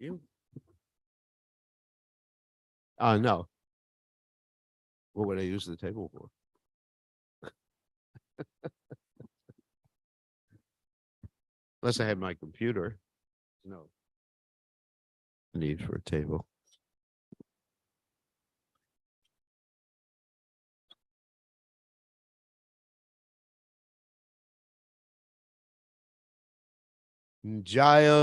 You? No. What would I use the table for? Unless I had my computer. No need for a table. Jayo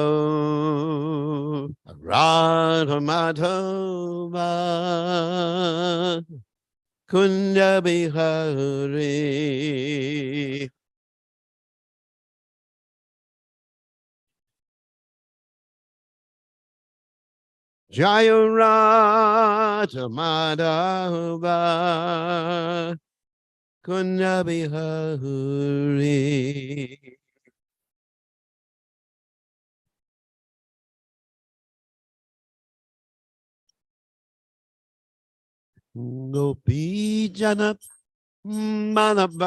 Radha Madhava Kunda Bihari Jayo Radha Madhava Kunda Bihari Gopi Jana Manabak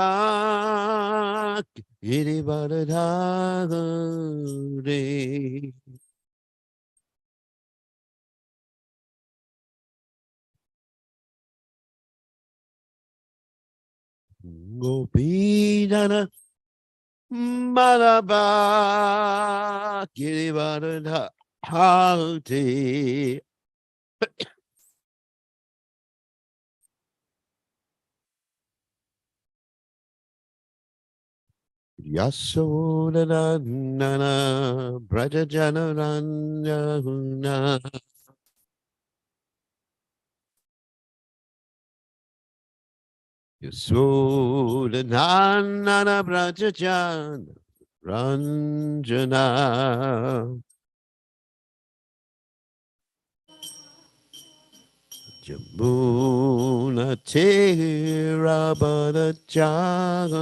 Girivardhare Gopi Jana Manabak Girivardhare Yasodhanana Brajajanaranyahuna Yasodhanana Brajajan Ranjana Jamuna Tera Badachare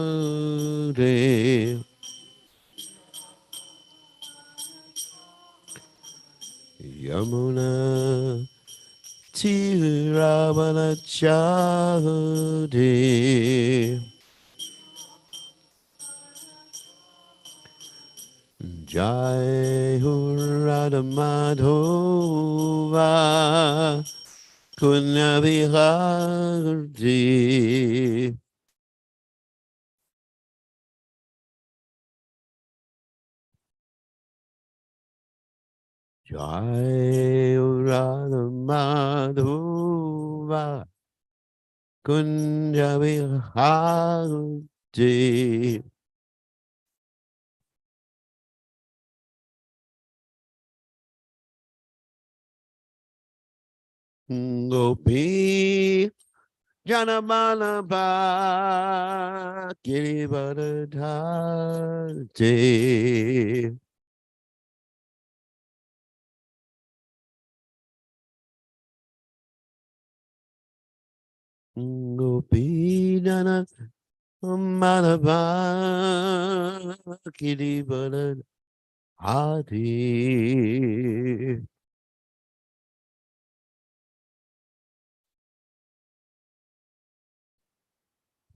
Yamuna Tera Badachare Jai Radha Madhova Kunabihari Jai Radha Madhova Kunabihari Gopi Janamalabha Girivardhari Gopi Janamalabha Girivardhari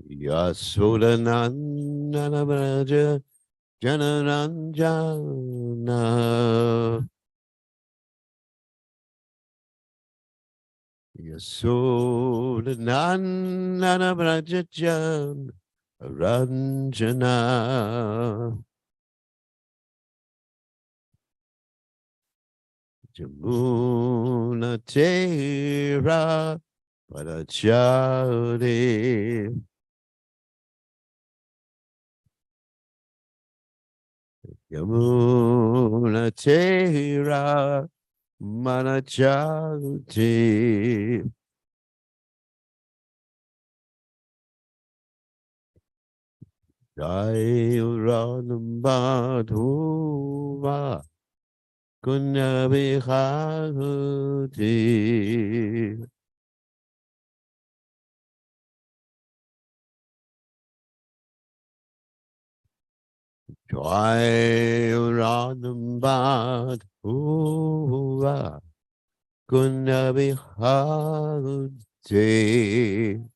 Yasodanandana Braja Janaranjana Yasodanandana Braja Jan Ranjana Jamuna Tera Padachari Yamuna Tera Manachati Jai Ranambadhuva Kunyavihahuti Jai Ranambadhuva Kunyavihahuti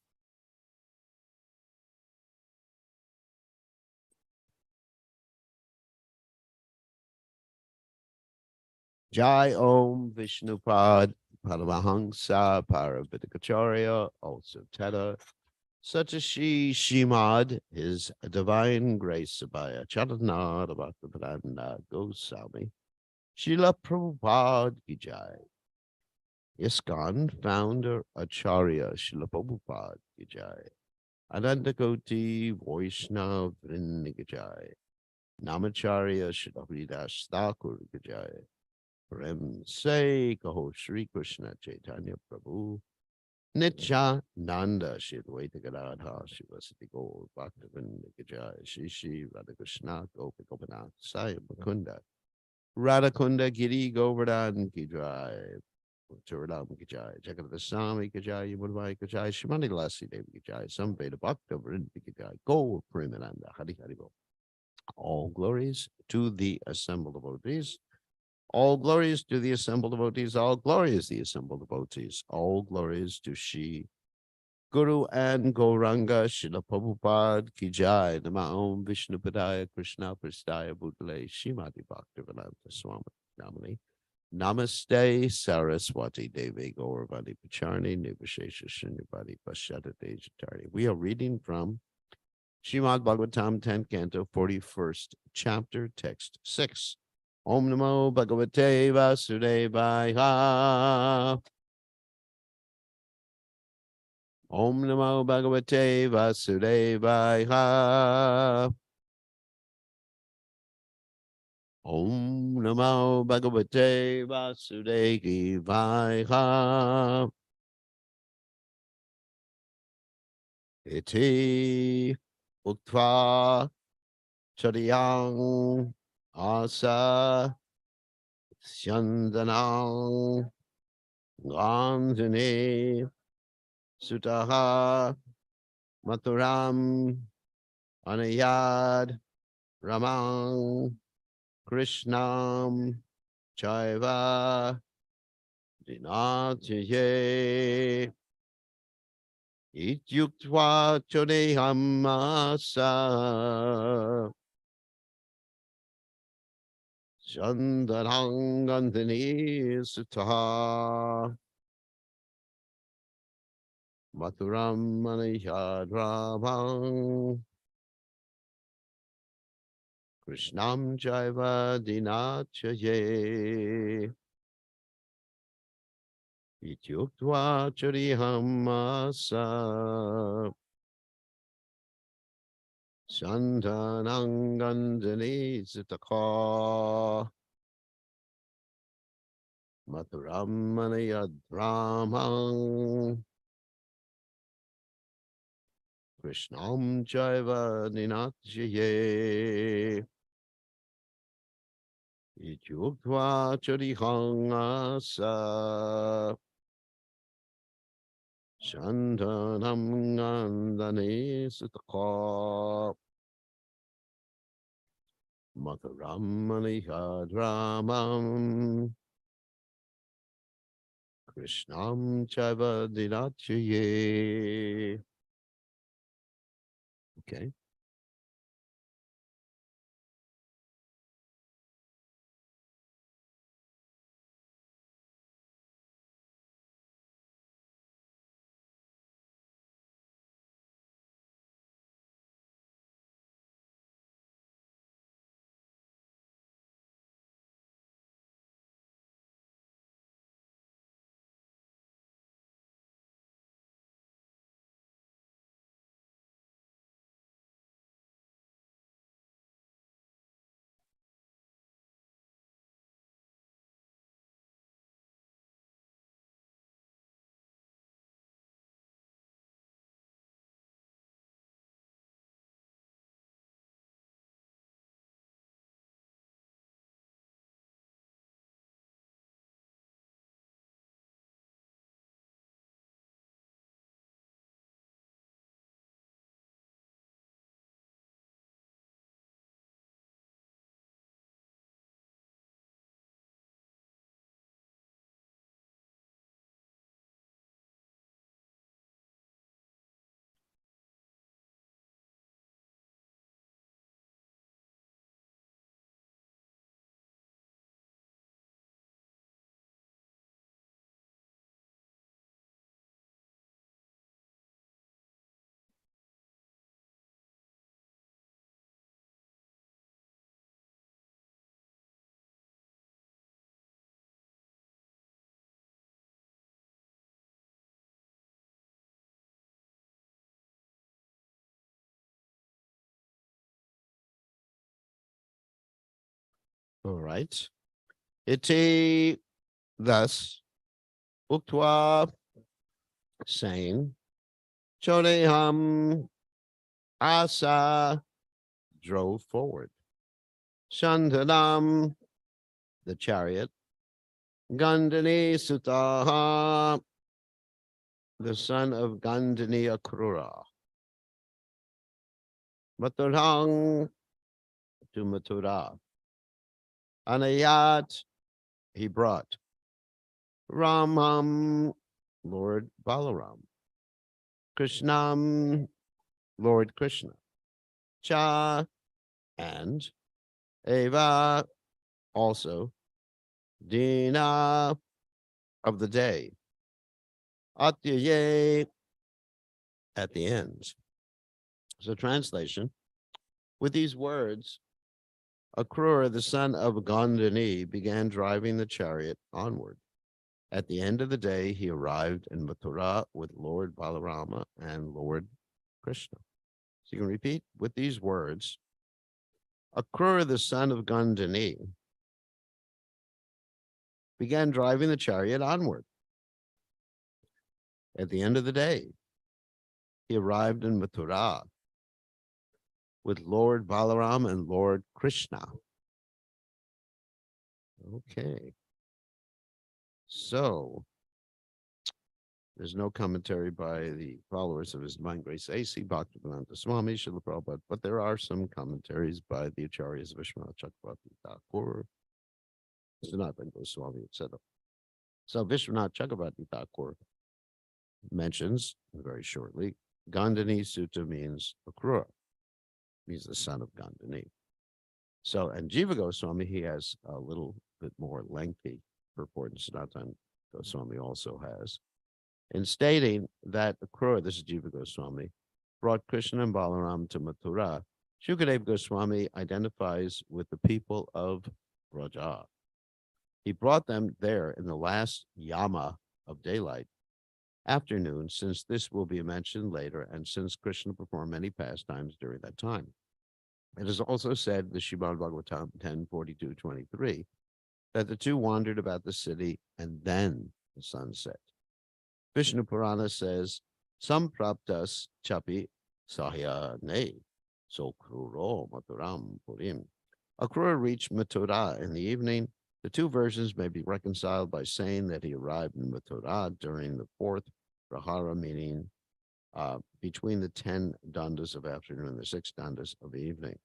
Jai Om Vishnupad Paramahansa Paravitakacharya, also Teta, Satashi Shimad, His Divine Grace Abhaya Charanada Bhaktivedanta Goswami, Srila Prabhupada Ki Jai, ISKCON founder Acharya Srila Prabhupada Ki Jai, Ananda Koti Vaishnav Vrinda Ki Jai, Namacharya Srila Haridas Thakur Ki Jai, Prem Se Kaho Shri Krishna Chaitanya Prabhu Nityananda Shri Advaita Gadadha Shivasati Gaur Bhaktivinoda Gajaya Shri Shri Radhakrishna Gopi Gopinath Sai Mukunda Radhakunda Giri Govardhan Gijai Turadam Gijai Jagadata Swami Gijai Yamudvai Gijai Shimani Lasi Devi Gijai Samveda Bhakta Vrinda Gijai Gaur Premananda Hari Hari Bol. All glories to the assembled devotees. All glories to the assembled devotees. All glories the assembled devotees. All glories to Shri Guru and Gauranga Shila Prabhupada Ki Jai Nama Om Vishnu Padaya Krishna Prastaya Bhutale Shrimati Bhaktivedanta Swami Namani Namaste Saraswati Devi Gauravani Pacharni Nivashesha Shunyavadi Pashata Dejatari. We are reading from Srimad Bhagavatam 10th Canto 41st Chapter Text 6. Om Namo Bhagavate Vasudevaya. Om Namo Bhagavate Vasudevaya. Om Namo Bhagavate Vasudevaya. Iti Uktva Charyang Asa Syandanang Gandhini Sutaha Maturam Anayad Ramang Krishnam Chaiva Dinatye Ityuktva Chodeham Asa Chandarang Gandhini Sutaha Maturam Anayad Ramang Krishnam Jaiva Dinachaye Ityuktva Chariham Asa Shantanang Gandhani Sitaka Maturam Manayad Ramang Krishnam Jaiva Dinachaye Ityuktva Chariham Asa Shantanam Gandhani Sitaka Mataram Manihadramam Krishnam Chaiva Dinachaye. Okay. All right. Iti thus uktva, saying, Chodeham asa, drove forward. Shantanam, the chariot. Gandhani sutaha, the son of Gandhani Akrura. Maturhang, to Mathura. Anayat, he brought. Ramam, Lord Balaram. Krishnam, Lord Krishna. Cha, and Eva, also. Dina, of the day. Atyaye, at the end. So translation, with these words, Akrura, the son of Gandhani, began driving the chariot onward. At the end of the day, he arrived in Mathura with Lord Balarama and Lord Krishna. So you can repeat with these words, Akrura, the son of Gandhani, began driving the chariot onward. At the end of the day, he arrived in Mathura with Lord Balaram and Lord Krishna. Okay. So there's no commentary by the followers of His Divine Grace A.C. Bhaktivedanta Swami, Srila Prabhupada, but there are some commentaries by the Acharyas Vishwanath Chakravarti Thakur, Sanatana Goswami, etc. So Vishwanath Chakravarti Thakur mentions very shortly, Gandhani Sutta means Akrura, means the son of Gandhani. So, and Jiva Goswami, he has a little bit more lengthy purport, and Sanatana Goswami also has, in stating that Akrura, this is Jiva Goswami, brought Krishna and Balaram to Mathura. Shukadeva Goswami identifies with the people of Braja. He brought them there in the last yama of daylight, afternoon, since this will be mentioned later, and since Krishna performed many pastimes during that time. It is also said in the Srimad Bhagavatam 10:42-23 that the two wandered about the city and then the sun set. Vishnu Purana says, Sampraptas chapi sahya ne, so kruro maturam purim. Akrura reached Mathura in the evening. The two versions may be reconciled by saying that he arrived in Mathura during the fourth prahara, meaning between the 10 dandas of afternoon and the 6 dandas of evening.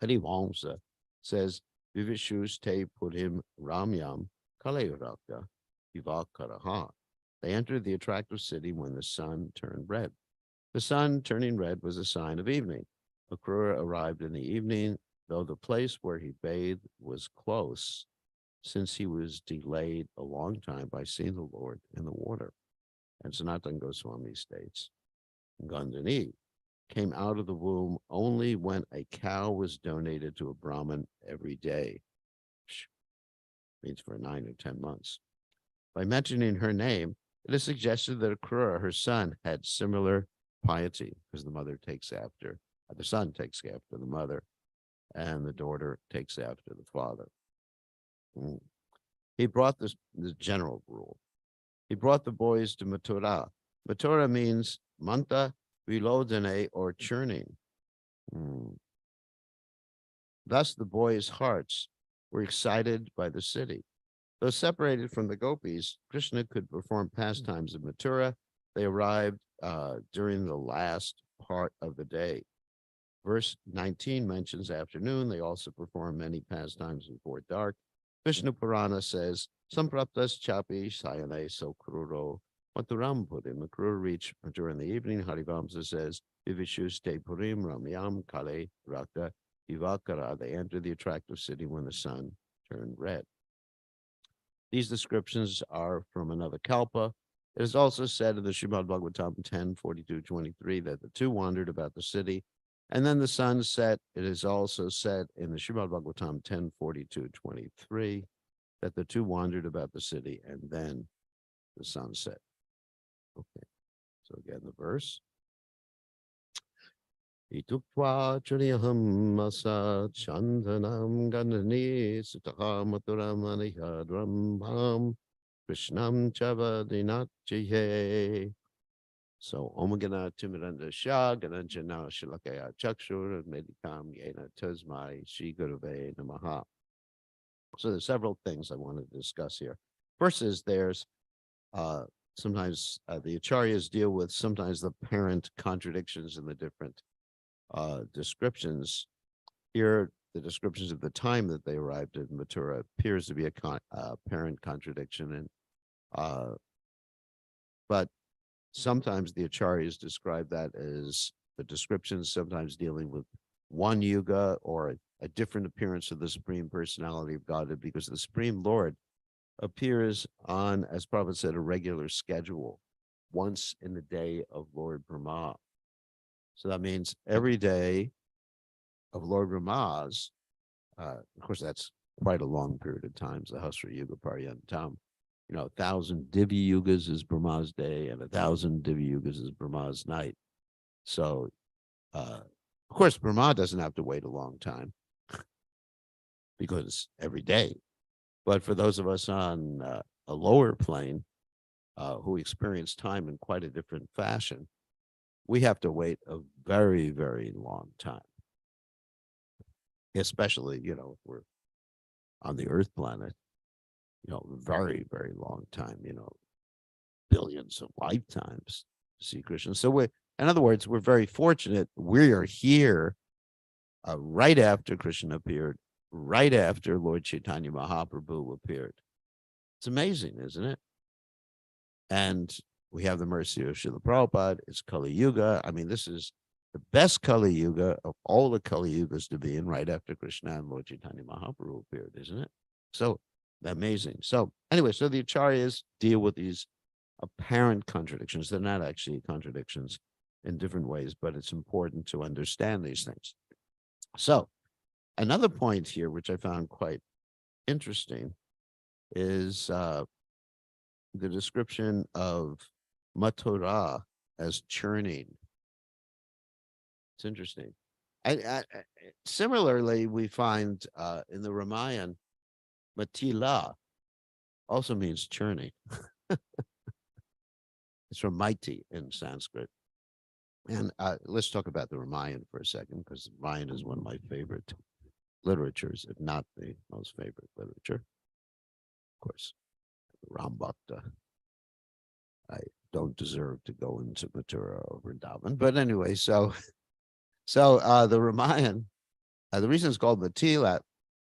Harivamsa says, Vivishus te purim ramyam kaleuraka vivakaraha. They entered the attractive city when the sun turned red. The sun turning red was a sign of evening. Akrura arrived in the evening, though the place where he bathed was close, since he was delayed a long time by seeing the Lord in the water. And Sanatana Goswami states, Gandhani came out of the womb only when a cow was donated to a Brahmin every day. Means for 9 or 10 months. By mentioning her name, it is suggested that Akrura, her son, had similar piety, because the mother takes after, the son takes after the mother, and the daughter takes after the father. He brought this general rule. He brought the boys to Mathura. Mathura means manta vilodane, or churning. Thus the boys' hearts were excited by the city. Though separated from the gopis, Krishna could perform pastimes in Mathura. They arrived during the last part of the day. Verse 19 mentions afternoon. They also perform many pastimes before dark. Vishnu Purana says, Sampraptas chapi sayane sokruro Mathuram purim. Akrura reached during the evening. Harivamsa says, Vivishus te purim ramyam kale rakta ivakara. They entered the attractive city when the sun turned red. These descriptions are from another kalpa. It is also said in the Srimad Bhagavatam 10:42-23 that the two wandered about the city, and then the sun set. It is also said in the Srimad Bhagavatam 10:42-23 that the two wandered about the city, and then the sun set. Okay, so again, the verse. Itukva churiyaham masa chandanam gandhani sutaha maturam anihadram bham Krishnam chavadinachihe. So Omagana Timiranda Shah Gananjana Shilakaya Chakshur Medikam Yena Tasmai Shri Gurave Namaha. So there's several things I want to discuss here. First is there's sometimes the acharyas deal with sometimes the parent contradictions in the different descriptions. Here, the descriptions of the time that they arrived in Mathura appears to be a parent contradiction, and but sometimes the acharyas describe that as the descriptions, sometimes dealing with one yuga or a different appearance of the Supreme Personality of Godhead, because the Supreme Lord appears on, as Prabhupada said, a regular schedule once in the day of Lord Brahma. So that means every day of Lord Brahma's, of course, that's quite a long period of time, Sahasra Yuga Paryantam. 1,000 Divi Yugas is Brahma's day, and 1,000 Divi Yugas is Brahma's night. So, of course, Brahma doesn't have to wait a long time because every day. But for those of us on a lower plane who experience time in quite a different fashion, we have to wait a very, very long time. Especially, if we're on the Earth planet, very, very long time, billions of lifetimes to see Krishna. So in other words, we're very fortunate. We are here right after Krishna appeared, right after Lord Chaitanya Mahaprabhu appeared. It's amazing, isn't it? And we have the mercy of Srila Prabhupada. It's Kali Yuga. I mean, this is the best Kali Yuga of all the Kali Yugas to be in, right after Krishna and Lord Chaitanya Mahaprabhu appeared, isn't it? So amazing. So anyway, so the acharyas deal with these apparent contradictions. They're not actually contradictions in different ways, but it's important to understand these things. So another point here, which I found quite interesting, is the description of Mathura as churning. It's interesting. Similarly, we find in the Ramayana, Matila also means churning. It's from Maiti in Sanskrit. And let's talk about the Ramayana for a second, because the Ramayana is one of my favorite literatures, if not the most favorite literature. Of course, Ram Bhakta. I don't deserve to go into Mathura or Vrindavan. But anyway, so the Ramayana, the reason it's called Matila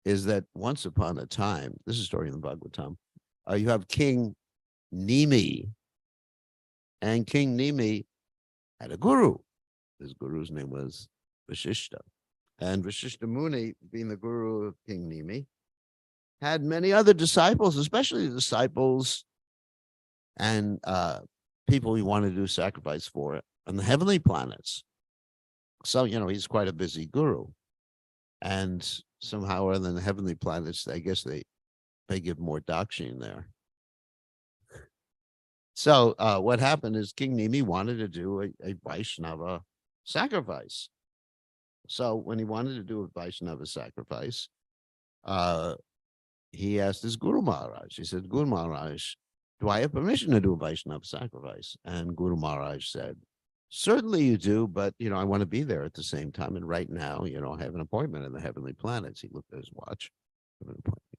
is that once upon a time, this is a story in the Bhagavatam, you have King Nimi, and King Nimi had a guru. His guru's name was Vashishta. And Vashishta Muni, being the guru of King Nimi, had many other disciples, especially disciples and people he wanted to do sacrifice for on the heavenly planets. So, he's quite a busy guru. And somehow or other in the heavenly planets, I guess they give more dakshin there. So what happened is King Nimi wanted to do a Vaishnava sacrifice. So when he wanted to do a Vaishnava sacrifice, he asked his Guru Maharaj. He said, Guru Maharaj, do I have permission to do a Vaishnava sacrifice? And Guru Maharaj said, certainly you do, but, I want to be there at the same time. And right now, I have an appointment in the heavenly planets. He looked at his watch. He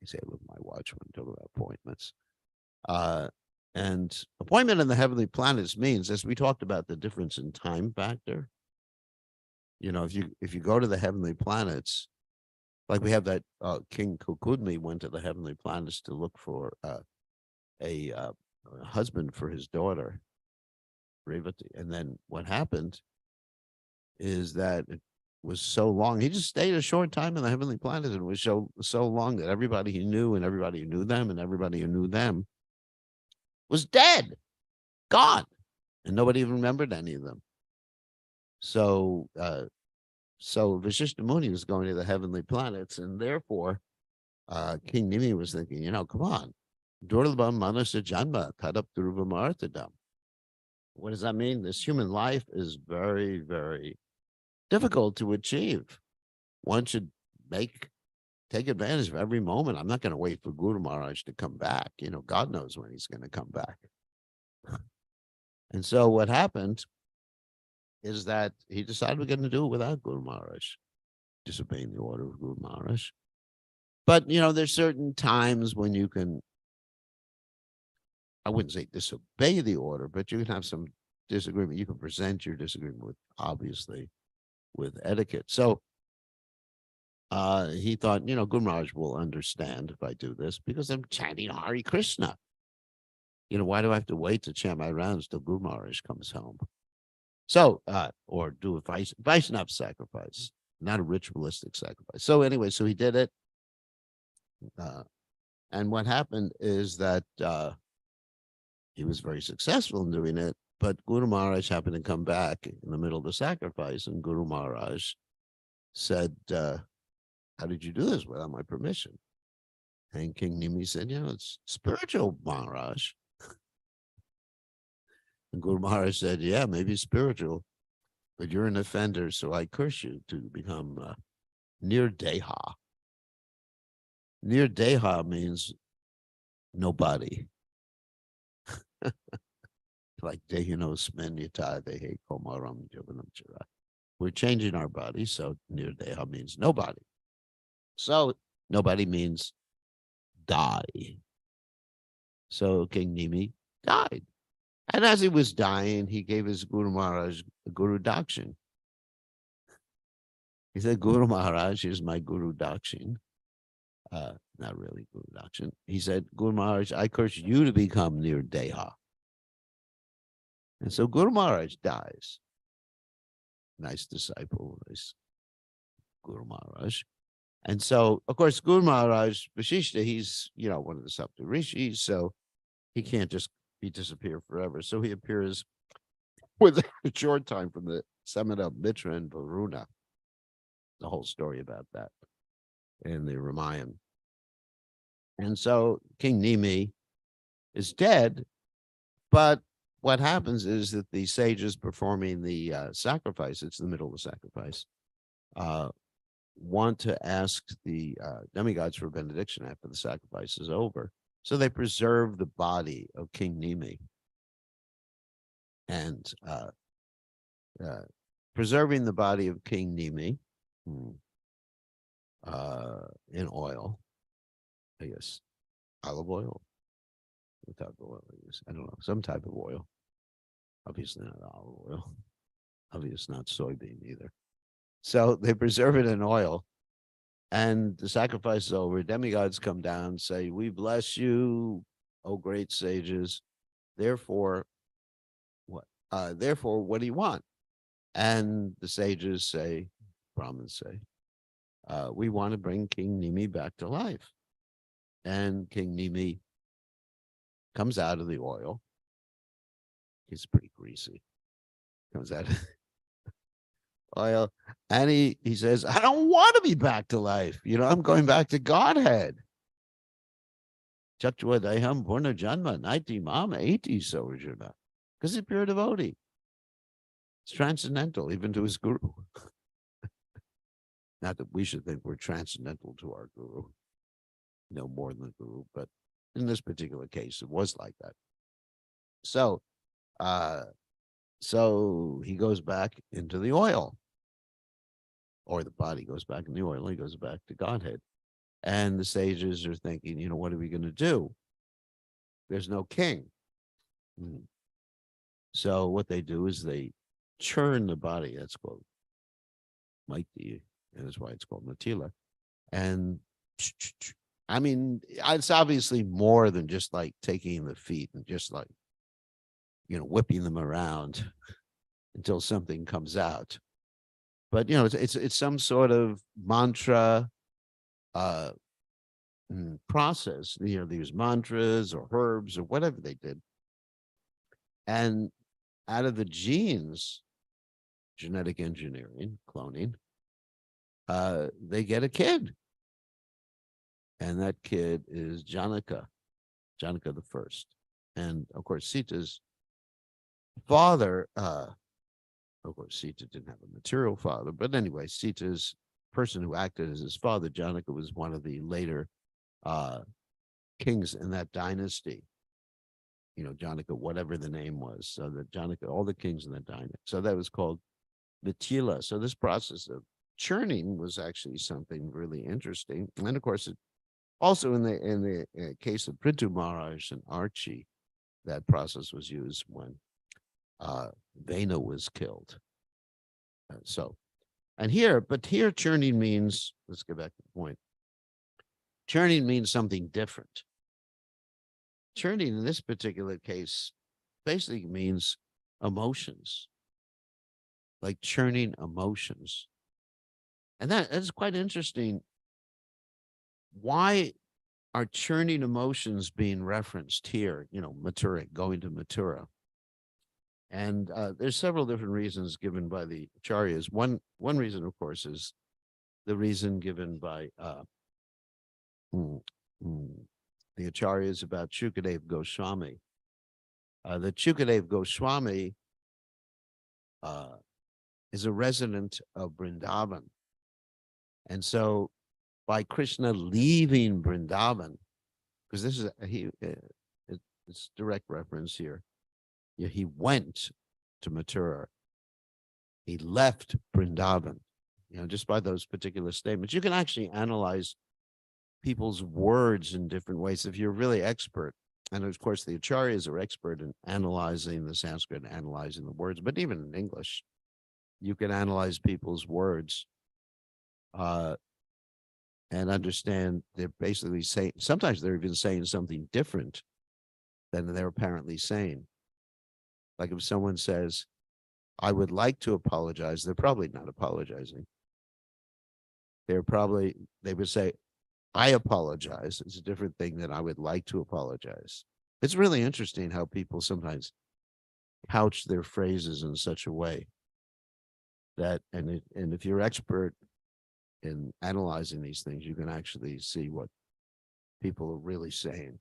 said, look at my watch when we talk about appointments. And appointment in the heavenly planets means, as we talked about the difference in time factor, if you go to the heavenly planets, like we have that King Kukudmi went to the heavenly planets to look for a husband for his daughter, Revati. And then what happened is that it was so long. He just stayed a short time in the heavenly planets, and it was so long that everybody he knew and everybody who knew them and everybody who knew them was dead, gone, and nobody even remembered any of them. So Vashishta Muni was going to the heavenly planets, and therefore King Nimi was thinking, come on, Durlabam Manasa Janma Tadap Durvam Arthadam. What does that mean? This human life is very, very difficult to achieve. One should take advantage of every moment. I'm not going to wait for Guru Maharaj to come back. God knows when he's going to come back. And so what happened is that he decided we're going to do it without Guru Maharaj, disobeying the order of Guru Maharaj. But, there's certain times when you can, I wouldn't say disobey the order, but you can have some disagreement. You can present your disagreement obviously, with etiquette. So he thought, Guru Maharaj will understand if I do this because I'm chanting Hare Krishna. Why do I have to wait to chant my rounds till Guru Maharaj comes home? So, or do a Vaishnava sacrifice, not a ritualistic sacrifice. So anyway, so he did it. And what happened is that he was very successful in doing it, but Guru Maharaj happened to come back in the middle of the sacrifice, and Guru Maharaj said, how did you do this without my permission? And King Nimi said, it's spiritual, Maharaj. And Guru Maharaj said, yeah, maybe spiritual, but you're an offender, so I curse you to become nirdeha. Nirdeha means nobody. Like dehinosmen yata dehe komaram javanam chara. We're changing our body, so nirdeha means nobody. So nobody means die. So King Nimi died. And as he was dying, he gave his Guru Maharaj Guru Dakshin. He said, Guru Maharaj, here's my Guru Dakshin. Not really Guru Dakshin. He said, Guru Maharaj, I curse you to become nirdeha. And so Guru Maharaj dies. Nice disciple, nice Guru Maharaj. And so, of course, Guru Maharaj, Vashishta, he's, one of the Sapta Rishis, so he can't just disappear forever. So he appears with a short time from the summit of Mitra and Varuna. The whole story about that in the Ramayana. And so King Nimi is dead, but what happens is that the sages performing the sacrifice, it's the middle of the sacrifice, want to ask the demigods for benediction after the sacrifice is over. So they preserve the body of King Nimi. And preserving the body of King Nimi in oil, I guess, olive oil. What type of oil they use? I don't know, some type of oil. Obviously not olive oil. Obviously not soybean either. So they preserve it in oil, and the sacrifice is over. Demigods come down and say, we bless you, O great sages. Therefore, what? Therefore, what do you want? And the sages say, Brahmins say, we want to bring King Nimi back to life. And King Nimi comes out of the oil. He's pretty greasy. Comes out of oil. And he says, I don't want to be back to life. I'm going back to Godhead. Chakchwadayam Purna Janma Naiti Mama Eti Sojana. Because he's a pure devotee. It's transcendental, even to his guru. Not that we should think we're transcendental to our guru. No more than the guru, but in this particular case, it was like that. So, so he goes back into the oil, or the body goes back in the oil. He goes back to Godhead, and the sages are thinking, what are we going to do? There's no king. So what they do is they churn the body. That's called Maiti, and that's why it's called Matila. And I mean, it's obviously more than just like taking the feet and just like, whipping them around until something comes out. But, it's some sort of mantra process. They use mantras or herbs or whatever they did. And out of the genes, genetic engineering, cloning, they get a kid. And that kid is Janaka the first. And of course, Sita's father Of course, Sita didn't have a material father, but anyway, Sita's person who acted as his father, Janaka, was one of the later uh, kings in that dynasty. Janaka, whatever the name was. So that Janaka, all the kings in that dynasty. So that was called Mitila. So this process of churning was actually something really interesting. And of course, also in the case of Prithu Maharaj and Archie, that process was used when Vena was killed. But here churning means, let's get back to the point. Churning means something different. Churning in this particular case basically means emotions, like churning emotions. And that's quite interesting. Why are churning emotions being referenced here? Mathura, going to Mathura. And there's several different reasons given by the acharyas. One reason, of course, is the reason given by the acharyas about Shukadev Goswami. The Shukadev Goswami is a resident of Vrindavan. And so by Krishna leaving Vrindavan, because this is it's direct reference here. He went to Mathura. He left Vrindavan. Just by those particular statements, you can actually analyze people's words in different ways if you're really expert. And of course, the acharyas are expert in analyzing the Sanskrit, analyzing the words, but even in English, you can analyze people's words and understand they're basically saying, sometimes they're even saying something different than they're apparently saying. Like if someone says, I would like to apologize, they're probably not apologizing. They would say, I apologize. It's a different thing than I would like to apologize. It's really interesting how people sometimes couch their phrases in such a way that, and if you're expert in analyzing these things, you can actually see what people are really saying.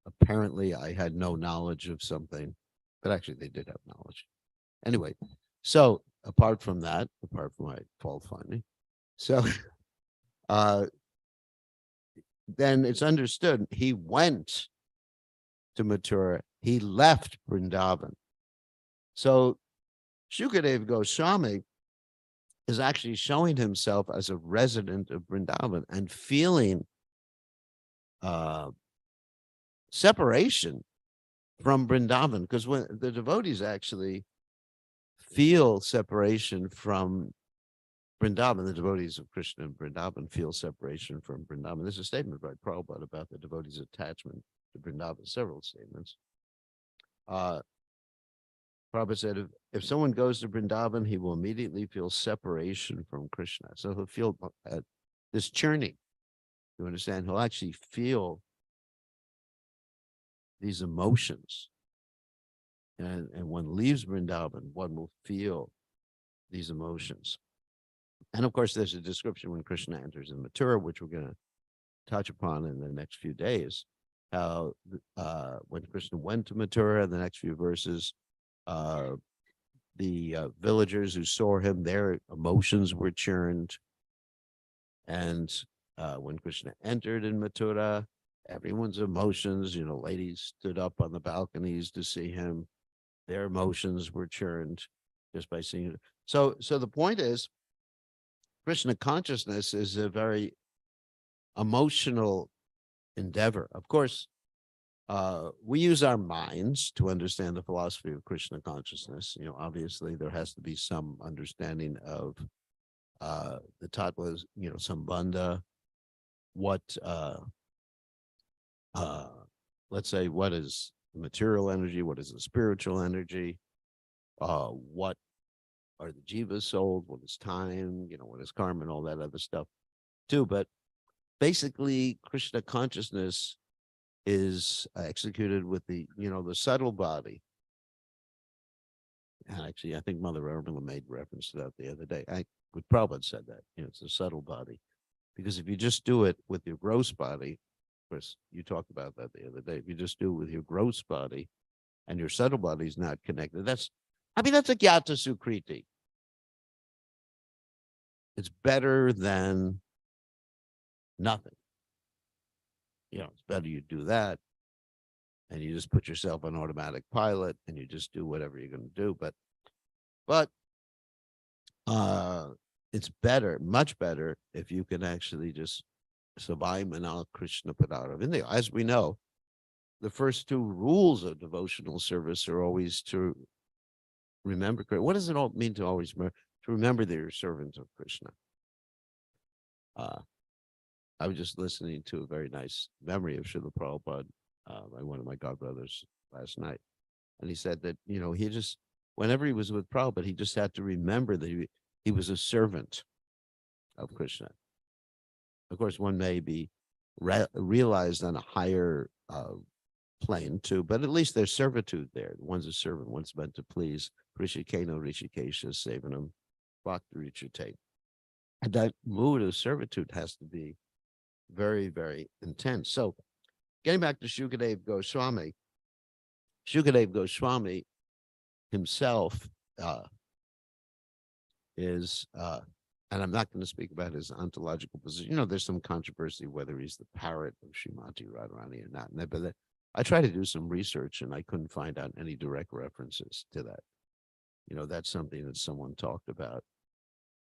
Apparently I had no knowledge of something, but actually they did have knowledge. Anyway, so apart from my fault finding, so then it's understood he went to Mathura, he left Vrindavan. So Shukadev Goswami is actually showing himself as a resident of Vrindavan and feeling separation from Vrindavan, because when the devotees actually feel separation from Vrindavan, the devotees of Krishna in Vrindavan feel separation from Vrindavan. There's a statement by Prabhupada about the devotees' attachment to Vrindavan, several statements. Prabhupada said, if someone goes to Vrindavan, he will immediately feel separation from Krishna. So he'll feel this churning. You understand? He'll actually feel these emotions. And one leaves Vrindavan, one will feel these emotions. And of course, there's a description when Krishna enters in Mathura, which we're going to touch upon in the next few days, how when Krishna went to Mathura, the next few verses, the villagers who saw him, their emotions were churned. And when Krishna entered in Mathura, everyone's emotions, ladies stood up on the balconies to see him. Their emotions were churned just by seeing it. So the point is, Krishna consciousness is a very emotional endeavor. Of course, we use our minds to understand the philosophy of Krishna consciousness. Obviously, there has to be some understanding of the tattvas, sambandha, what, let's say, what is material energy, what is the spiritual energy, what are the jivas sold, what is time, what is karma, and all that other stuff too. But basically, Krishna consciousness is executed with the subtle body. And actually, I think Mother Urmila made reference to that the other day. Prabhupada said that, it's a subtle body. Because if you just do it with your gross body, of course, you talked about that the other day. If you just do it with your gross body, and your subtle body is not connected. That's a Gyata Sukriti. It's better than nothing. It's better you do that and you just put yourself on automatic pilot and you just do whatever you're going to do. But it's better, much better, if you can actually just Sabai Manal Krishna Padaravindayo. As we know, the first two rules of devotional service are always to remember. What does it all mean to always remember? To remember that you're servants of Krishna. I was just listening to a very nice memory of Srila Prabhupada by one of my godbrothers last night. And he said that, he just, whenever he was with Prabhupada, he just had to remember that he was a servant of Krishna. Of course, one may be realized on a higher plane too, but at least there's servitude there. One's a servant, one's meant to please. Rishikeno Rishikesha Sevanam Bhakti Richate. And that mood of servitude has to be very, very intense. So getting back to Shukadev Goswami himself is, and I'm not going to speak about his ontological position. There's some controversy whether he's the parrot of Srimati Radharani or not. But I tried to do some research and I couldn't find out any direct references to that. That's something that someone talked about.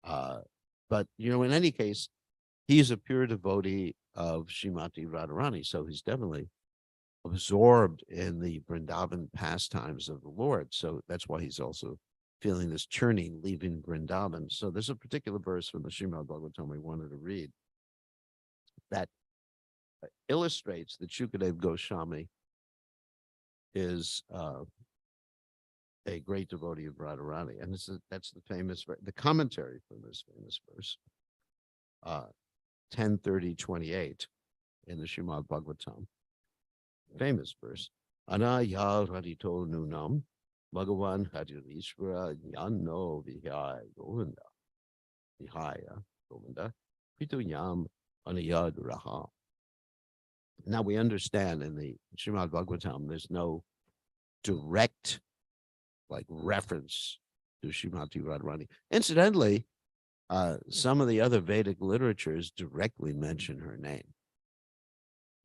But, in any case, he's a pure devotee of Srimati Radharani. So he's definitely absorbed in the Vrindavan pastimes of the Lord. So that's why he's also feeling this churning, leaving Vrindavan. So there's a particular verse from the Srimad Bhagavatam we wanted to read that illustrates that Shukadev Goswami is a great devotee of Radharani. And that's the famous, the commentary from this famous verse, 10:30:28 in the Srimad Bhagavatam. Famous verse. Anaya Radito Nunam Bhagavan Hadirishvara Yanno Vihaya Govinda Pituyam Anayad Raha. Now we understand in the Srimad Bhagavatam there's no direct reference to Srimati Radharani. Incidentally, some of the other Vedic literatures directly mention her name.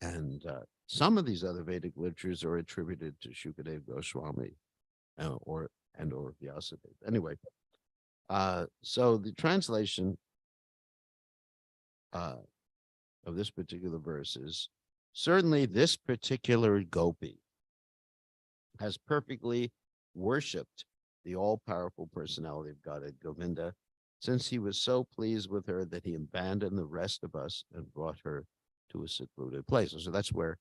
And some of these other Vedic literatures are attributed to Shukadev Goswami or Vyasadeva. Anyway, so the translation of this particular verse is, certainly this particular gopi has perfectly worshipped the all-powerful personality of Godhead Govinda, since he was so pleased with her that he abandoned the rest of us and brought her to a secluded place. So that's where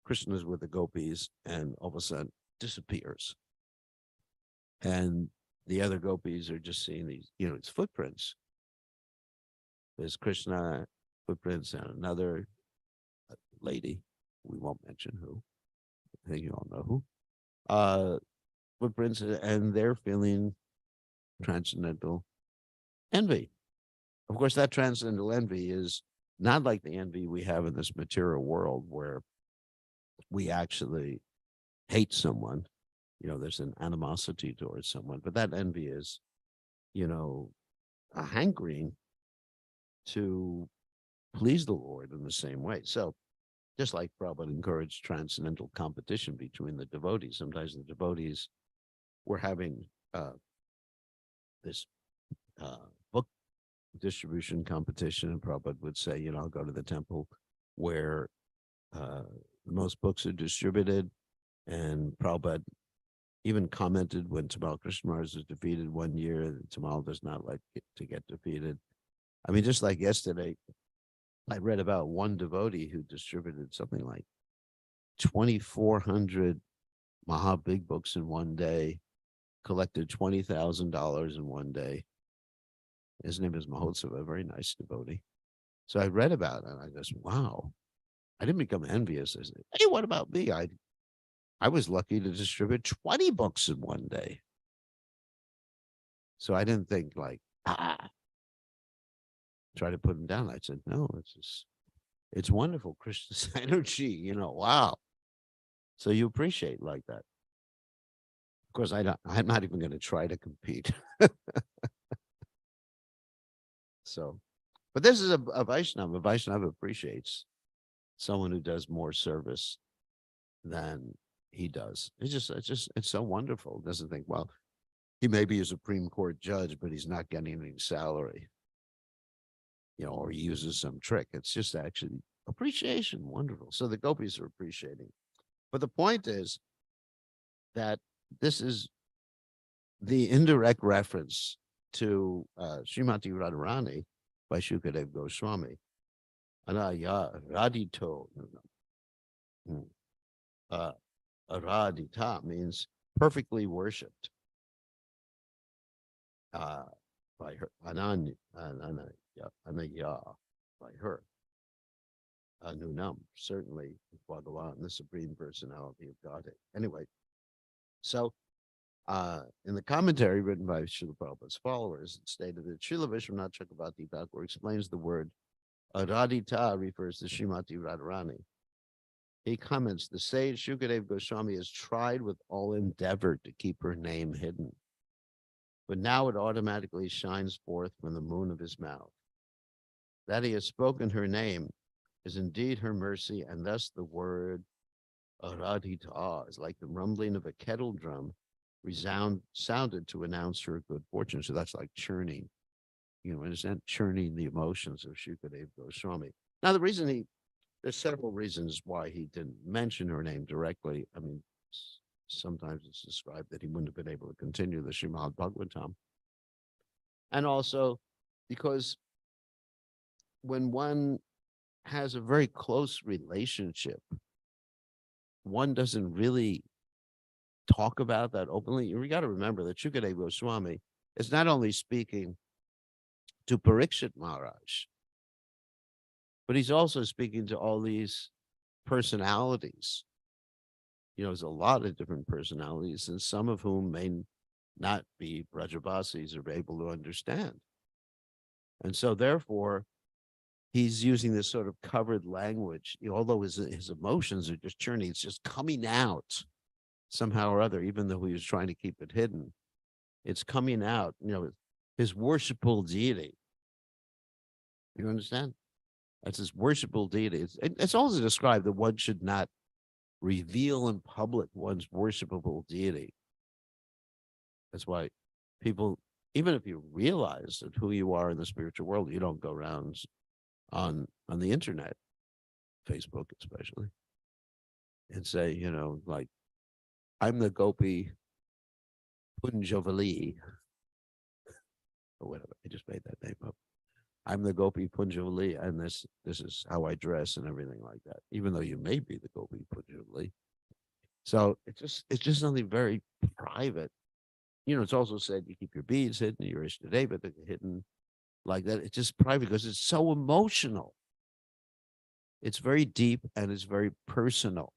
Krishna is with the gopis and all of a sudden disappears. And the other gopis are just seeing these, it's footprints. There's Krishna footprints and another lady, we won't mention who. I think you all know who. Footprints, and they're feeling transcendental envy. Of course, that transcendental envy is not like the envy we have in this material world where we actually hate someone. There's an animosity towards someone, but that envy is, a hankering to please the Lord in the same way. So just like Prabhupada encouraged transcendental competition between the devotees, sometimes the devotees were having this book distribution competition, and Prabhupada would say, I'll go to the temple where most books are distributed, and Prabhupada even commented when Tamal Krishna Maharaj was defeated one year, that Tamal does not like to get defeated. I mean, just like yesterday, I read about one devotee who distributed something like 2,400 Maha Big Books in one day, collected $20,000 in one day. His name is Mahotsava, a very nice devotee. So I read about it and I just, wow. I didn't become envious. I said, hey, what about me? I was lucky to distribute 20 books in one day. So I didn't think try to put him down. I said, no, it's wonderful. Krishna's energy, wow. So you appreciate like that. Of course, I'm not even going to try to compete. So, but this is a Vaishnava. A Vaishnava appreciates someone who does more service than he does. It's so wonderful. Doesn't think, well, he may be a Supreme Court judge, but he's not getting any salary, or he uses some trick. It's just actually appreciation. Wonderful. So the gopis are appreciating. But the point is that this is the indirect reference to Srimati Radharani by Shukadev Goswami. Anaya Radito. Radita means perfectly worshipped by her. Anaya by her. Nunam, certainly Bhagavan, the Supreme Personality of Godhead. Anyway, so in the commentary written by Srila Prabhupada's followers, it stated that Srila Vishwanath Chakravarti Thakur explains the word Aradhita refers to Srimati Radharani. He comments, the sage Shukadev Goswami has tried with all endeavor to keep her name hidden, but now it automatically shines forth from the moon of his mouth. That he has spoken her name is indeed her mercy, and thus the word Aradhita is like the rumbling of a kettle drum sounded to announce her good fortune. So that's like churning, understand, churning the emotions of Shukadev Goswami. Now, there's several reasons why he didn't mention her name directly. I mean, sometimes it's described that he wouldn't have been able to continue the Srimad Bhagavatam. And also because when one has a very close relationship, one doesn't really talk about that openly. You got to remember that Shukadev Goswami is not only speaking to Parikshit Maharaj, but he's also speaking to all these personalities. There's a lot of different personalities, and some of whom may not be Brajavasis or able to understand. And so therefore, he's using this sort of covered language, although his emotions are just churning, it's just coming out somehow or other, even though he was trying to keep it hidden. It's coming out, his worshipful deity. You understand? That's his worshipful deity. It's also described that one should not reveal in public one's worshipable deity. That's why people, even if you realize that who you are in the spiritual world, you don't go around on the internet, Facebook especially, and say, like, I'm the Gopi Punjavali, or whatever. I just made that name up. I'm the Gopi Punjavali, and this is how I dress and everything like that, even though you may be the Gopi Punjavali. So it's just something very private. It's also said you keep your beads hidden, your Ishtadeva hidden like that. It's just private because it's so emotional. It's very deep and it's very personal.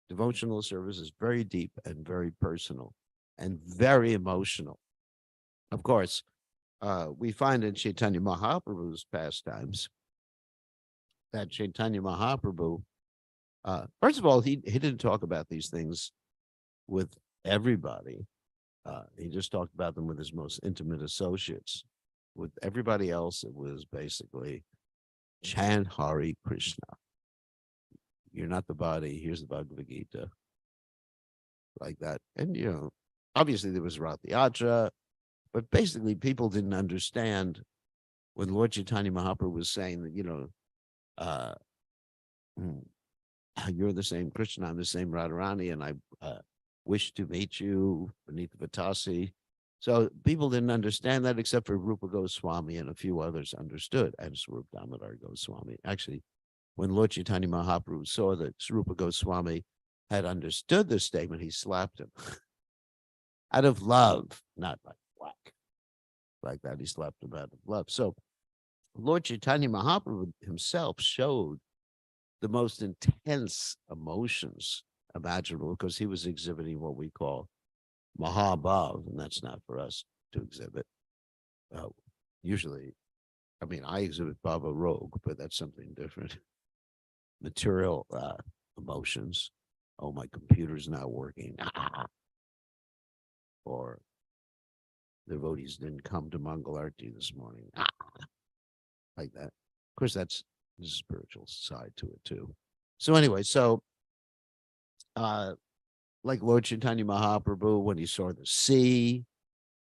Devotional service is very deep and very personal and very emotional. Of course, we find in Chaitanya Mahaprabhu's pastimes that Chaitanya Mahaprabhu, first of all, he didn't talk about these things with everybody. He just talked about them with his most intimate associates. With everybody else, it was basically chant Hare Krishna. You're not the body. Here's the Bhagavad Gita. Like that. And, obviously there was Rath Yatra, but basically people didn't understand when Lord Chaitanya Mahaprabhu was saying that, you're the same Krishna, I'm the same Radharani, and I wish to meet you beneath the Vatasi. So people didn't understand that except for Rupa Goswami and a few others understood, and Swarup Damodar Goswami. Actually, when Lord Chaitanya Mahaprabhu saw that Rupa Goswami had understood this statement, he slapped him out of love, not like whack. Like that, he slapped him out of love. So Lord Chaitanya Mahaprabhu himself showed the most intense emotions imaginable because he was exhibiting what we call Mahabhav, and that's not for us to exhibit. Usually, I mean, I exhibit Baba Rogue, but that's something different. Material emotions. Oh, my computer's not working. or the devotees didn't come to Mangal Arti this morning, like that. Of course, that's the spiritual side to it too. So anyway, uh, like Lord Chaitanya Mahaprabhu, when he saw the sea,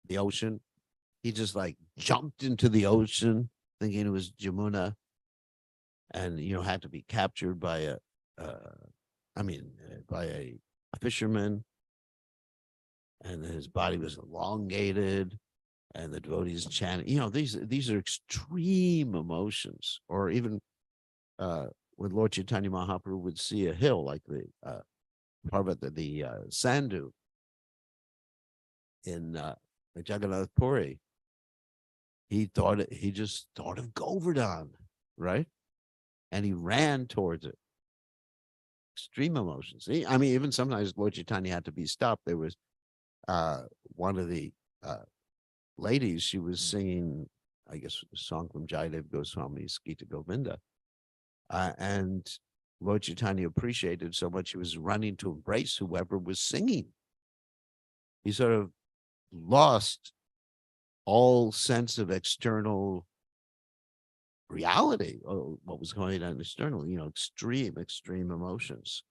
the ocean, he just like jumped into the ocean, thinking it was Jamuna, and had to be captured by by a fisherman, and his body was elongated, and the devotees chanting. These are extreme emotions. Or even when Lord Chaitanya Mahaprabhu would see a hill like the Parvata, the Sandhu in Jagannath Puri, he just thought of Govardhan, right? And he ran towards it. Extreme emotions. Even sometimes Lord Chaitanya had to be stopped. There was one of the ladies, she was singing, I guess, a song from Jayadev Goswami's Gita Govinda. And Lord Chaitanya appreciated so much, he was running to embrace whoever was singing. He sort of lost all sense of external reality, or what was going on externally, extreme emotions.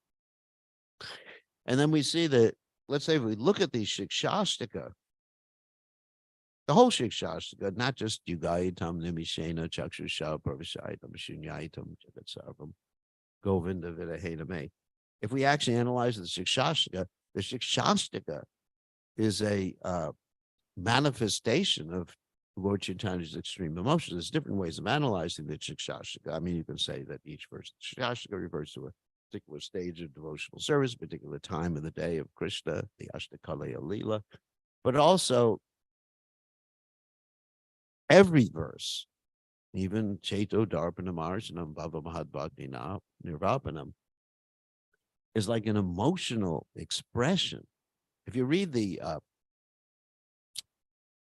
And then we see that, let's say, if we look at these Shikshastika, the whole Shikshastika, not just Yugaitam, Nimishena, Chakshusha, Pravashaitam, Shunyaitam, Jagatsavam, Govinda, Vidahena Me. If we actually analyze the Shikshastika is a manifestation of Lord Chaitanya's extreme emotions. There's different ways of analyzing the Shikshastika. You can say that each verse of Shikshastika refers to a particular stage of devotional service, a particular time of the day of Krishna, the Ashtakalaya Leela, but also every verse, even Chaito Darpanam Arjanam Bhava Mahadbhakti Nirvapanam, is like an emotional expression. If you read the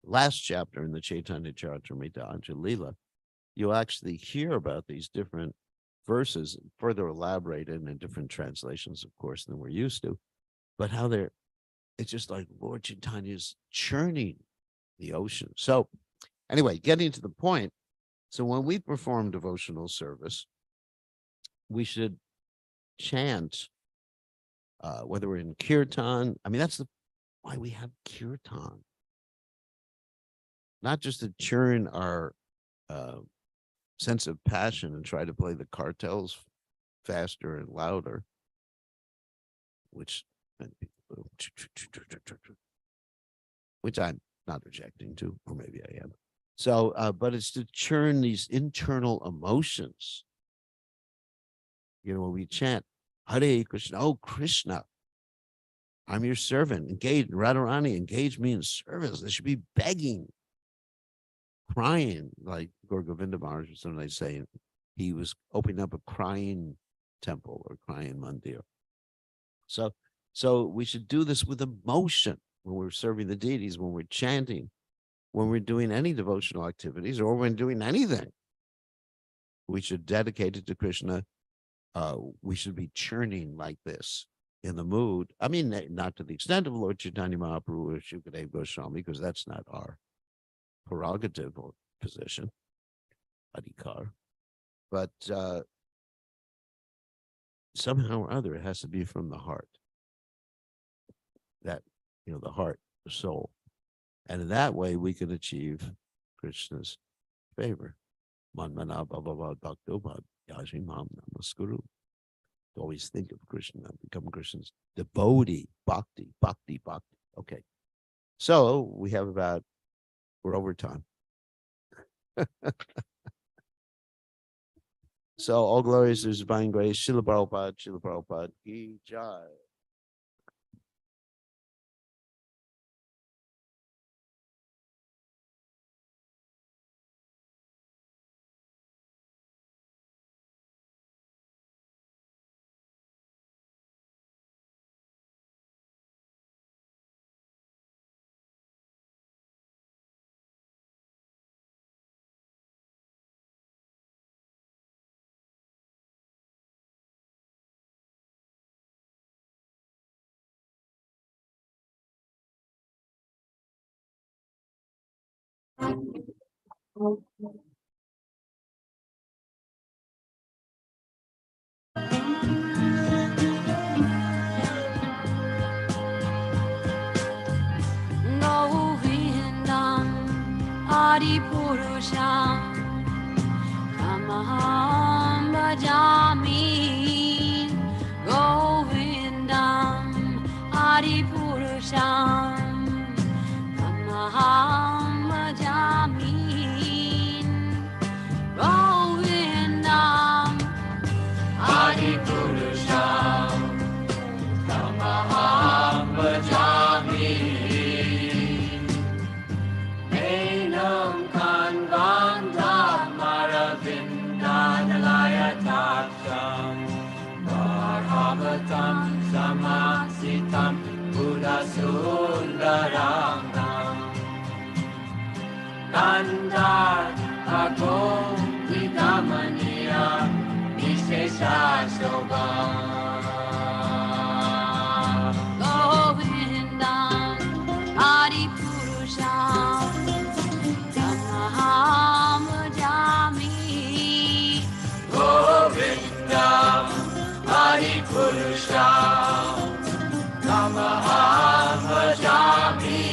last chapter in the Chaitanya Charitamrita Anjalila, you'll actually hear about these different verses, further elaborated in different translations, of course, than we're used to, but how it's just like Lord Chaitanya's churning the ocean. So anyway, getting to the point, so when we perform devotional service, we should chant, whether we're in kirtan. That's why we have kirtan. Not just to churn our sense of passion and try to play the cartels faster and louder, which I'm not objecting to, or maybe I am. So, but it's to churn these internal emotions. When we chant Hare Krishna, oh Krishna, I'm your servant. Engage, Radharani, engage me in service. They should be begging, crying, like Gaur Govinda Maharaj or something. They say he was opening up a crying temple or crying mandir. So we should do this with emotion when we're serving the deities, when we're chanting, when we're doing any devotional activities, or when doing anything. We should dedicate it to Krishna. We should be churning like this in the mood. Not to the extent of Lord Chaitanya Mahaprabhu or Shukadeva Goswami, because that's not our prerogative or position, adhikar. But somehow or other, it has to be from the heart. That, the heart, the soul. And in that way, we can achieve Krishna's favor. Manmana bhava bhaktobhad yajimam namaskuru. Always think of Krishna, become Krishna's devotee, bhakti. Okay. So we're over time. So all glories to divine grace, Srila Prabhupada, ki jai. Govindam Adipurusham Tamaham Bhajami Govindam Adipurusham Tamaham Bhajami Govindam Adipurusham Tamaham Bhajami Enam Kanvanda Maravindanalaya Taksham Bharavatam Samasitam Buddha Sundaranam Nandar Agom Vidamaniya Vishesha Shobham Govindam Adipurusham Tamaham Bhajami Govindam Adipurusham Tamaham Bhajami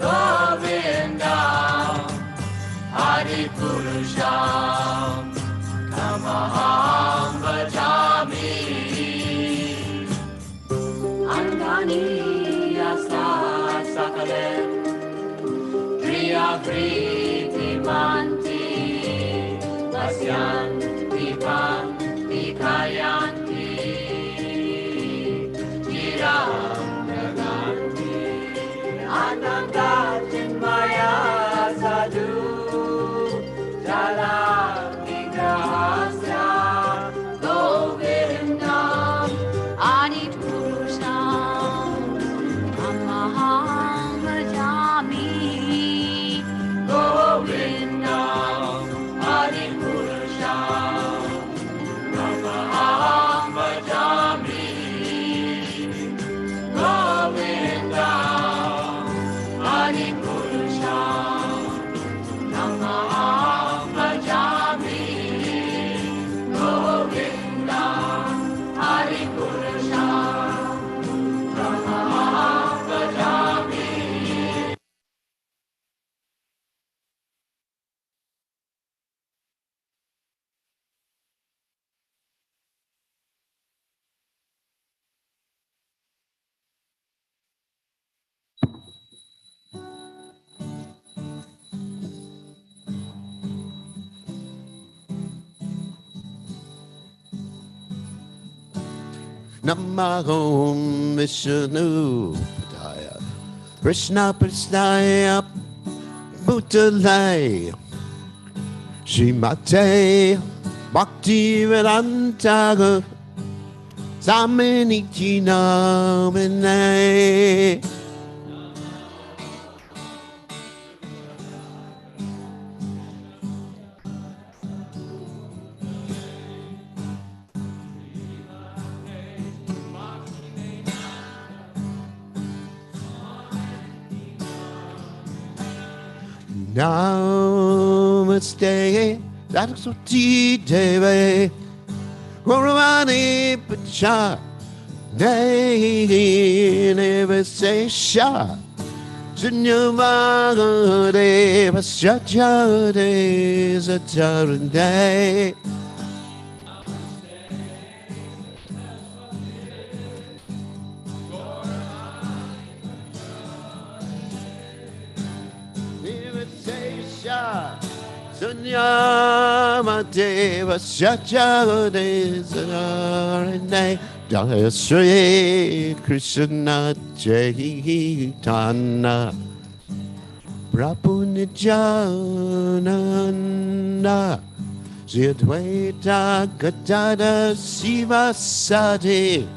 Govindam Adipurusham Tamaham Bhajami Andani Yasa Sakalem Kriya Vriti Manti Vasyan Vipan Vikayanti Giram Naganti Ananda Chinmaya Sadhu Jala Vigrahasya Govindam Adipurusham Tamaham Bhajami Govindam Adipurusham Tamaham Bhajami Govindam Adipurusham Tamaham Bhajami Govindam Adipurusham Tamaham Bhajami Namahom Vishnu Padaya Krishna Prasnaya Bhutale Shrimate Bhakti Vedanta Samaniti Namane Namaste, Saraswati Devi, Gauravani Pacha, Devasesha, Sunyavagade, Paschachade, Satarande. Sunyamadeva Shachadesarane Jaya Sri Krishna Chaitanya Prabhu Nityananda Shri Advaita Gadada Shiva Sati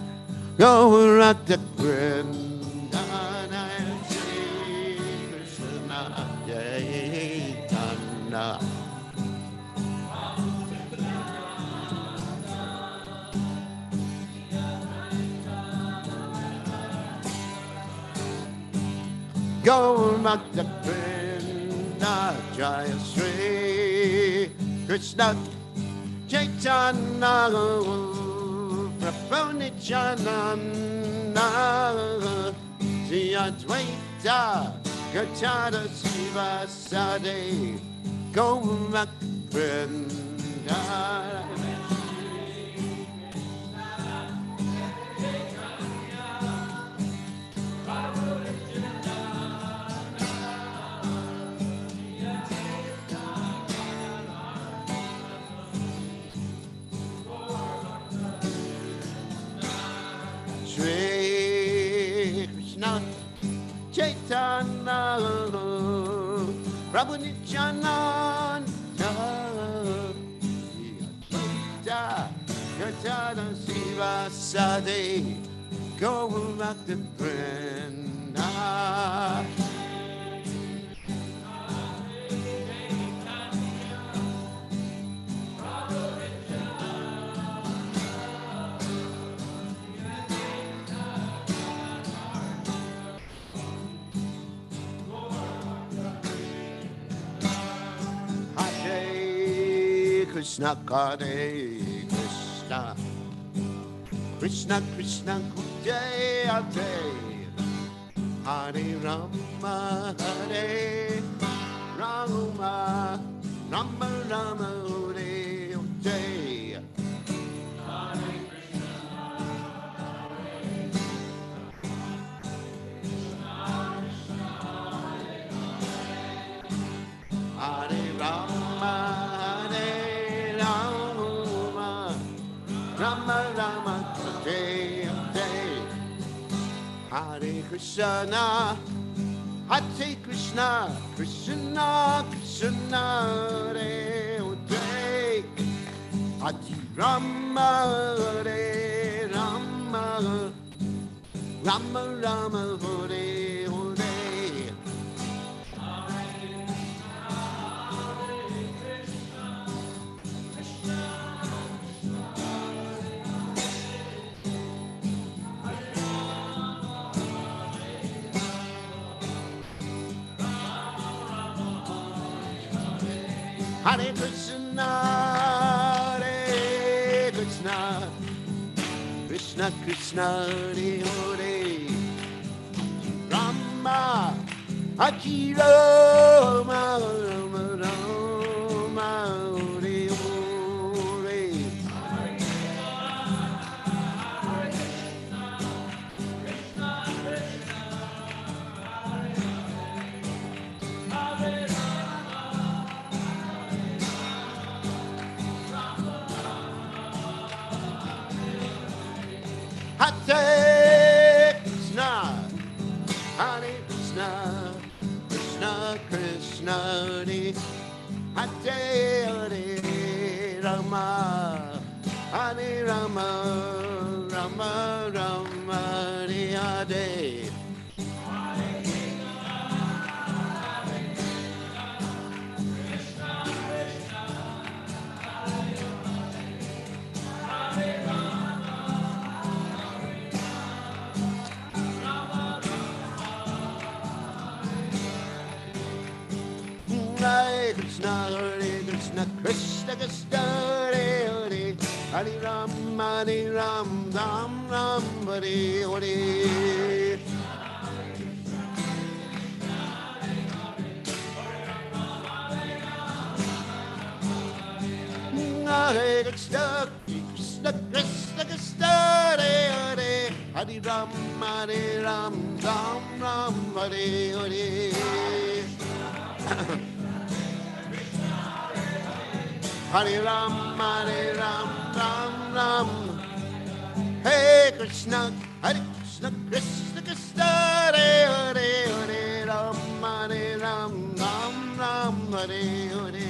Gaurakta Vrindana Shri Krishna Chaitanya Gaurmakta Vrinda Jaya Sri Krishna Chaitanya Prabhu Nityananda Sri Advaita Gachara Siva Sade Gaurmakta Vrinda Shri Krishna Chaitanya Prabhu Nityananda Advaita Gachara Siva Sade Gaurmakta Vrinda Krishna Hare Krishna Krishna Krishna Hare Hare Hare Rama Hare Rama Rama Rama Hare Hare Hare Rama Hare Rama Rama Rama Hare Hare Hare Krishna Hare Krishna Krishna Krishna Hare Hare Hare Rama Hare Rama Rama Rama Hare Hare Hare Krishna, Hare Krishna, Krishna Krishna, Hare Hare, Rama, Hare Rama, Rama Rama, Hare Hare. Hare Krishna, Hare Krishna, Krishna Krishna, Hare Hare Rama, Hare Rama, Rama Rama, Hare Hare. Hare Krishna, Hare Krishna, Krishna Krishna, Hare Hare, Hare Ram, Ram Ram, Hare Hare. Hare Krishna, Krishna Krishna, Krishna Hare Hare, Hare Ram, Ram Ram, Hare Hare. Hare Ram, Ram Ram. Hey Krishna, Hare Krishna, Krishna Krishna, Hare Hare, Hare Ram, Ram Ram, Hare Hare.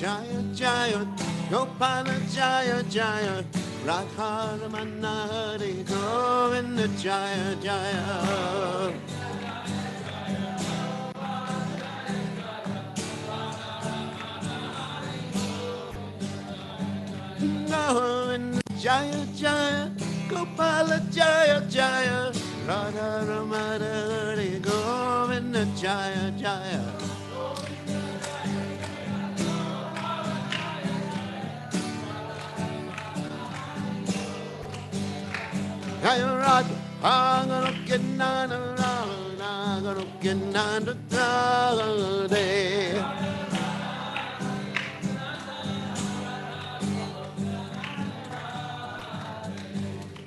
Jaya Jaya Gopala Jaya Jaya Radha Ramana Hare Govinda Jaya Jaya Govinda Jaya Jaya Gopala Jaya Jaya Radha Ramada Hare Govinda Jaya Jaya Jaya Radha Aganukinana Aganukinana Radhe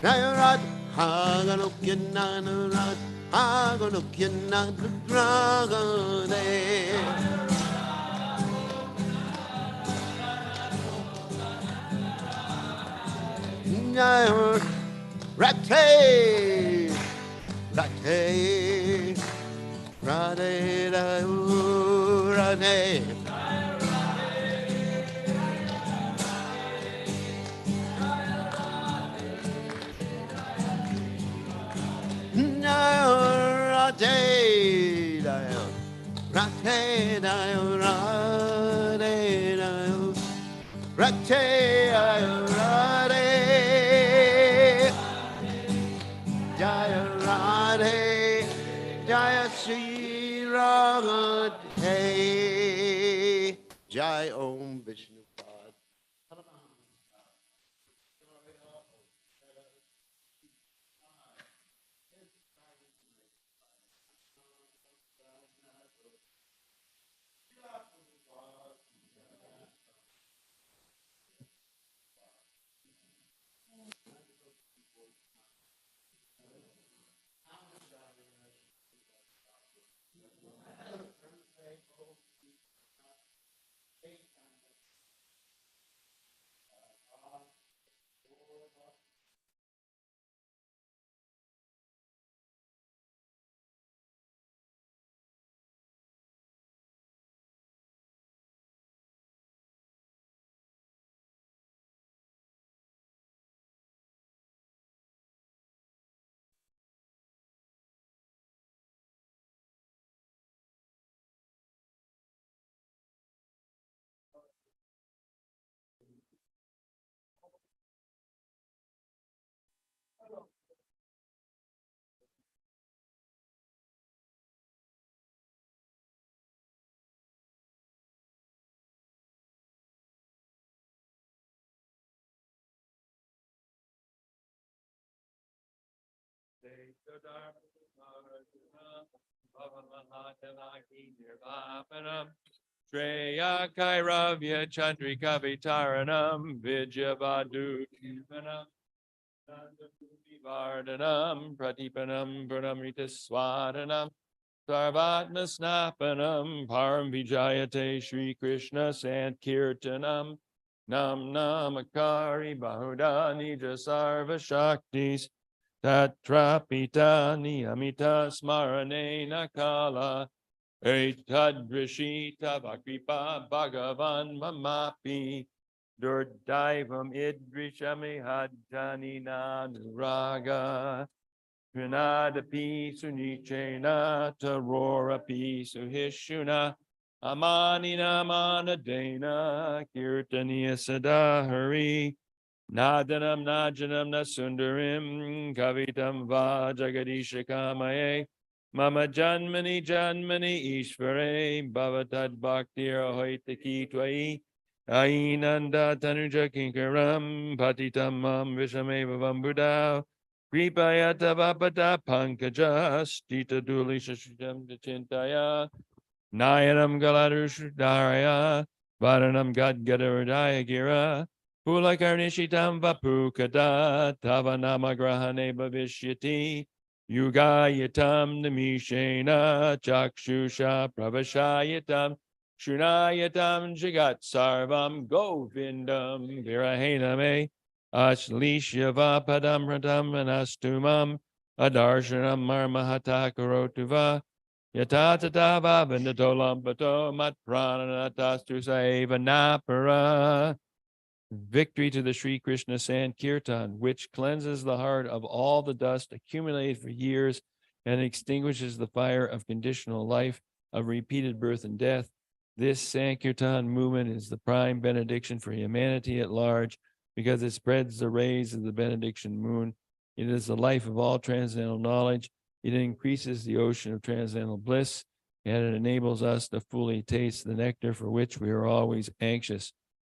Jaya Radha Aganukinana Aganukinana Radhe Jaya Radhe Radhe Radhe Radhe Radhe Radhe Radhe Radhe Jaya Radhe Jaya Shri Radhe Jai Om Vishnu Pad Shreya Kairavya Chandrika Vitaranam Vijayavadu Kivanam Vardhanam Pratipanam Pranamrita Swadanam Sarvatma Snapanam Param Vijayate Shri Krishna Sankirtanam Nam Namakari Bahuda Nija Sarva Shaktis Tatrapita Niyamita Smarane Nakala Etadrishita Vakripa Bhagavan Mamapi Durdaivam Idrishami Hadjani Nanuraga Trinadapi Sunichena Tarorapi Suhishuna Amanina Manadena Kirtaniya Sadahari Nadanam Najanam Nasundarim Kavitam Vajagadisha Kamaye Mama Janmani Janmani Ishvare Bhavatad Bhaktir Ahoitaki Twai Ainanda Tanuja Kinkaram Patitam Mam Vishameva Vambuddha Kripayata Vapata Pankaja Stita Duli Shashidam Chintaya Nayanam Galadusharaya Varanam Gadgadardaya Gira Pulakarnishitam Vapukada Tavanama Grahane Bhavishyati Yugayatam Namishena Chakshusha Pravashayatam Shunayatam Jagat Sarvam Govindam Virahename Ashlishyava Padam Ratam Anastumam Adarshanam Marmahata Karotuva Yatatata Vavindatolam Pato Mat Pranatastu Saiva Napara. Victory to the Sri Krishna Sankirtan, which cleanses the heart of all the dust accumulated for years and extinguishes the fire of conditional life, of repeated birth and death. This Sankirtan movement is the prime benediction for humanity at large, because it spreads the rays of the benediction moon. It is the life of all transcendental knowledge. It increases the ocean of transcendental bliss, and it enables us to fully taste the nectar for which we are always anxious.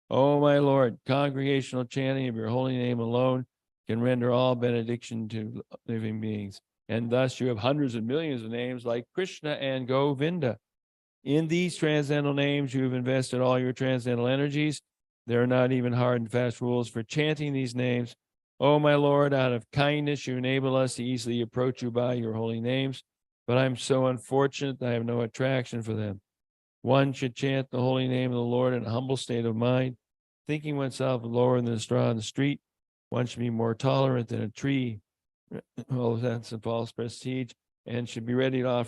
O my Lord, congregational chanting of your holy name alone can render all benediction to living beings. And thus you have hundreds of millions of names like Krishna and Govinda. In these transcendental names, you have invested all your transcendental energies. There are not even hard and fast rules for chanting these names. Oh, my Lord, out of kindness, you enable us to easily approach you by your holy names, but I'm so unfortunate that I have no attraction for them. One should chant the holy name of the Lord in a humble state of mind, thinking oneself lower than a straw in the street. One should be more tolerant than a tree, all sense and false prestige, and should be ready to offer